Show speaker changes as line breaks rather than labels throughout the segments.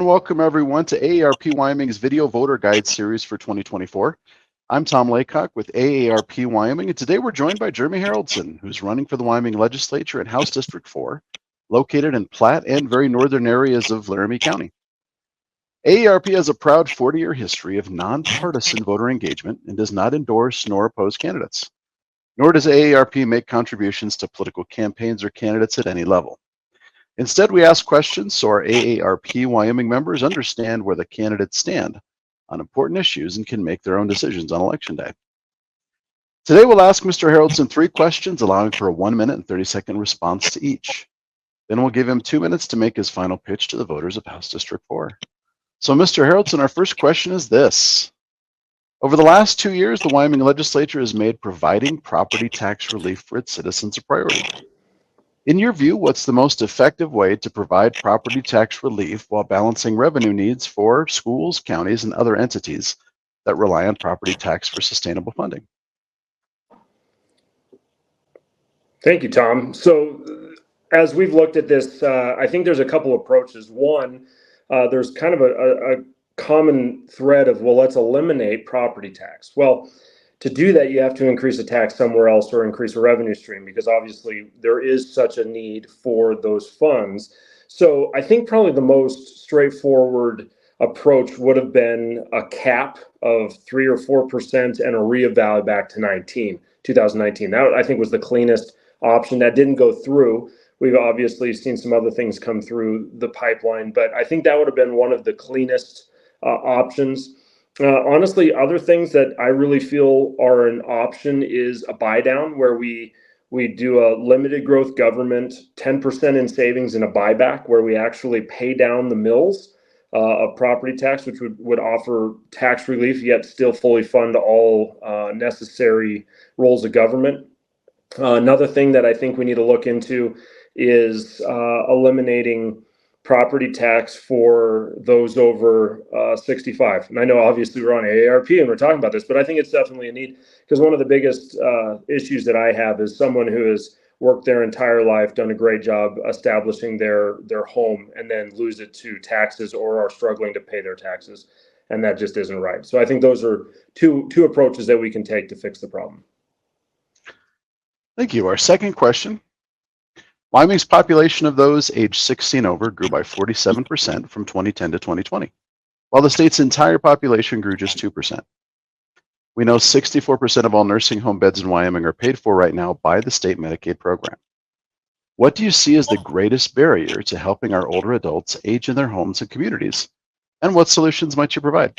and welcome everyone to AARP Wyoming's Video Voter Guide Series for 2024. I'm Tom Laycock with AARP Wyoming, and today we're joined by Jeremy Haroldson, who's running for the Wyoming Legislature in House District 4, located in Platte and very northern areas of Laramie County. AARP has a proud 40-year history of nonpartisan voter engagement and does not endorse nor oppose candidates. Nor does AARP make contributions to political campaigns or candidates at any level. Instead, we ask questions so our AARP Wyoming members understand where the candidates stand on important issues and can make their own decisions on Election Day. Today, we'll ask Mr. Haroldson 3 questions, allowing for a 1-minute and 30-second response to each. Then we'll give him 2 minutes to make his final pitch to the voters of House District 4. So, Mr. Haroldson, our first question is this. Over the last 2 years, the Wyoming Legislature has made providing property tax relief for its citizens a priority. In your view, what's the most effective way to provide property tax relief while balancing revenue needs for schools, counties, and other entities that rely on property tax for sustainable funding?
Thank you, Tom. So as we've looked at this, I think there's a couple approaches. One, there's kind of a common thread of, well, let's eliminate property tax. Well, to do that, you have to increase a tax somewhere else or increase a revenue stream, because obviously there is such a need for those funds. So I think probably the most straightforward approach would have been a cap of 3 or 4% and a reevaluate back to 2019. That, I think, was the cleanest option. That didn't go through. We've obviously seen some other things come through the pipeline, but I think that would have been one of the cleanest options. Honestly, other things that I really feel are an option is a buy down, where we do a limited growth government, 10% in savings, and a buyback, where we actually pay down the mills of property tax, which would offer tax relief, yet still fully fund all necessary roles of government. Another thing that I think we need to look into is eliminating property tax for those over 65. And I know obviously we're on AARP and we're talking about this, but I think it's definitely a need, because one of the biggest issues that I have is someone who has worked their entire life, done a great job establishing their home, and then lose it to taxes or are struggling to pay their taxes. And that just isn't right. So I think those are two approaches that we can take to fix the problem.
Thank you. Our second question. Wyoming's population of those aged 16 over grew by 47% from 2010 to 2020, while the state's entire population grew just 2%. We know 64% of all nursing home beds in Wyoming are paid for right now by the state Medicaid program. What do you see as the greatest barrier to helping our older adults age in their homes and communities? And what solutions might you provide?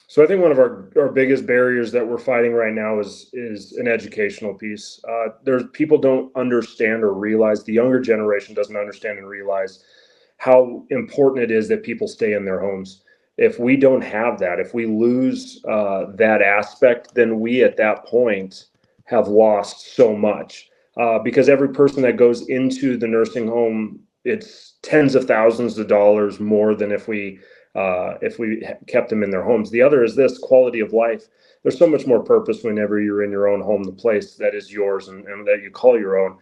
So I think one of our biggest barriers that we're fighting right now is an educational piece. People don't understand or realize, the younger generation doesn't understand and realize how important it is that people stay in their homes. If we don't have that, if we lose that aspect, then we at that point have lost so much. Because every person that goes into the nursing home, it's tens of thousands of dollars more than if we kept them in their homes. The other is this quality of life. There's so much more purpose whenever you're in your own home, the place that is yours and that you call your own.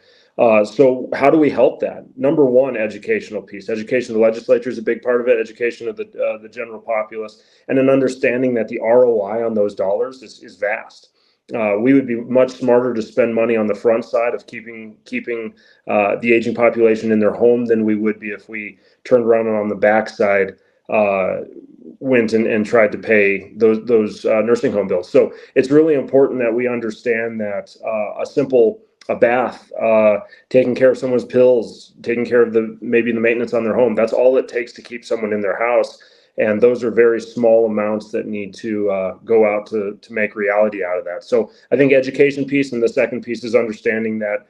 So how do we help that? Number one, educational piece. Education of the legislature is a big part of it. Education of the general populace, and an understanding that the ROI on those dollars is vast. We would be much smarter to spend money on the front side of keeping the aging population in their home than we would be if we turned around and on the backside went and tried to pay those nursing home bills. So it's really important that we understand that a bath, taking care of someone's pills, taking care of maybe the maintenance on their home, that's all it takes to keep someone in their house. And those are very small amounts that need to go out to make reality out of that. So I think education piece, and the second piece is understanding that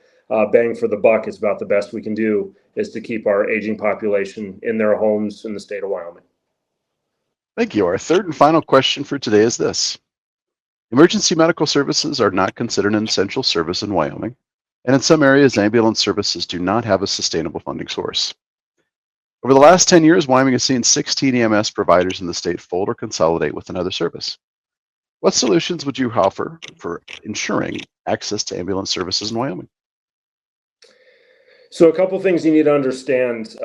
bang for the buck is about the best we can do, is to keep our aging population in their homes in the state of Wyoming.
Thank you. Our third and final question for today is this. Emergency medical services are not considered an essential service in Wyoming, and in some areas, ambulance services do not have a sustainable funding source. Over the last 10 years, Wyoming has seen 16 EMS providers in the state fold or consolidate with another service. What solutions would you offer for ensuring access to ambulance services in Wyoming?
So a couple things you need to understand.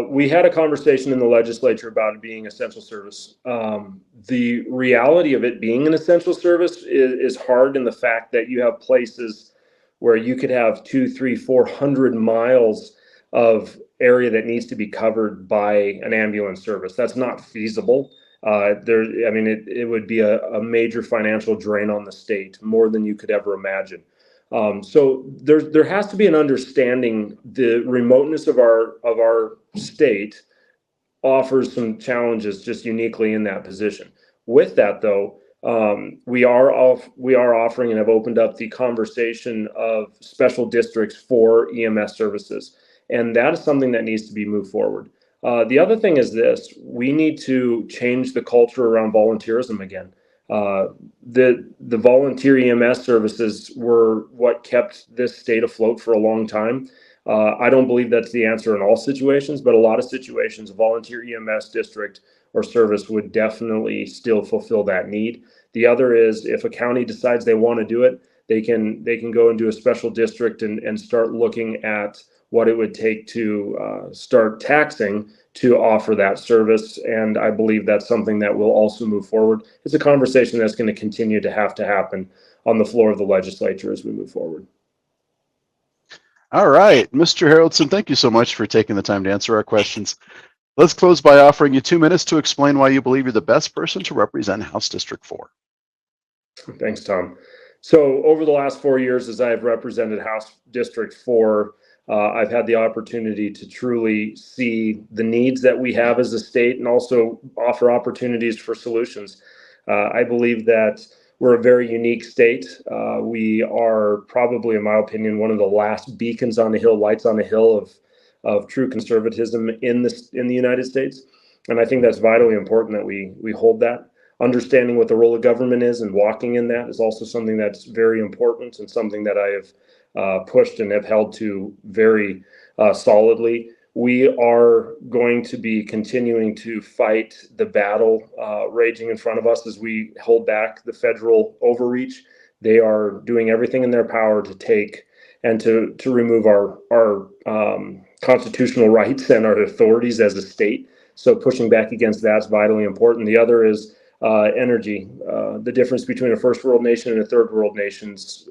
We had a conversation in the legislature about it being essential service. The reality of it being an essential service is hard in the fact that you have places where you could have 200, 300, 400 miles of area that needs to be covered by an ambulance service. That's not feasible. It would be a major financial drain on the state, more than you could ever imagine. So there has to be an understanding. The remoteness of our state offers some challenges just uniquely in that position. With that, though, we are offering and have opened up the conversation of special districts for EMS services, and that is something that needs to be moved forward. The other thing is this: we need to change the culture around volunteerism again. The volunteer EMS services were what kept this state afloat for a long time. I don't believe that's the answer in all situations, but a lot of situations, a volunteer EMS district or service would definitely still fulfill that need. The other is, if a county decides they want to do it, they can go into a special district and start looking at what it would take to start taxing to offer that service. And I believe that's something that will also move forward. It's a conversation that's going to continue to have to happen on the floor of the legislature as we move forward.
All right, Mr. Haroldson, thank you so much for taking the time to answer our questions. Let's close by offering you 2 minutes to explain why you believe you're the best person to represent House District 4.
Thanks, Tom. So over the last 4 years, as I have represented House District 4, I've had the opportunity to truly see the needs that we have as a state and also offer opportunities for solutions. I believe that we're a very unique state. We are probably, in my opinion, one of the last beacons on the hill, lights on the hill of true conservatism in the United States. And I think that's vitally important that we hold that. Understanding what the role of government is and walking in that is also something that's very important and something that I have pushed and have held to very solidly. We are going to be continuing to fight the battle raging in front of us as we hold back the federal overreach. They are doing everything in their power to take and to remove our constitutional rights and our authorities as a state. So pushing back against that's vitally important. The other is energy, the difference between a first world nation and a third world nation's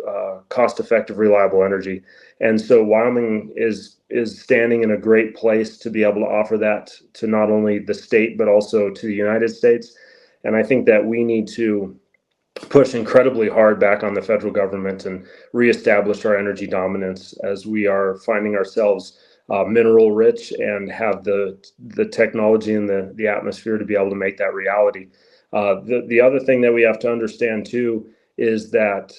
cost-effective, reliable energy. And so Wyoming is standing in a great place to be able to offer that to not only the state, but also to the United States. And I think that we need to push incredibly hard back on the federal government and reestablish our energy dominance, as we are finding ourselves mineral rich and have the technology and the atmosphere to be able to make that reality. The other thing that we have to understand too is that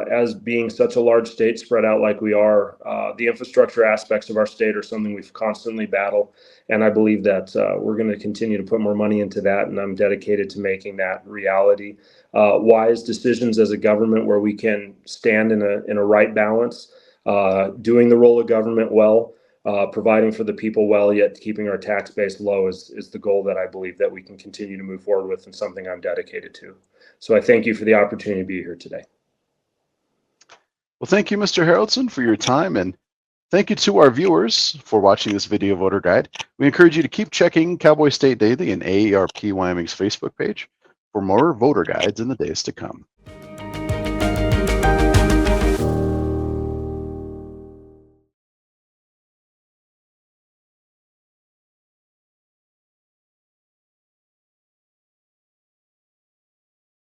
as being such a large state spread out like we are, the infrastructure aspects of our state are something we've constantly battled. And I believe that we're going to continue to put more money into that. And I'm dedicated to making that reality. Wise decisions as a government where we can stand in a right balance, doing the role of government well, providing for the people well, yet keeping our tax base low is the goal that I believe that we can continue to move forward with, and something I'm dedicated to. So I thank you for the opportunity to be here today.
Well, thank you, Mr. Haroldson, for your time, and thank you to our viewers for watching this video voter guide. We encourage you to keep checking Cowboy State Daily and AARP Wyoming's Facebook page for more voter guides in the days to come.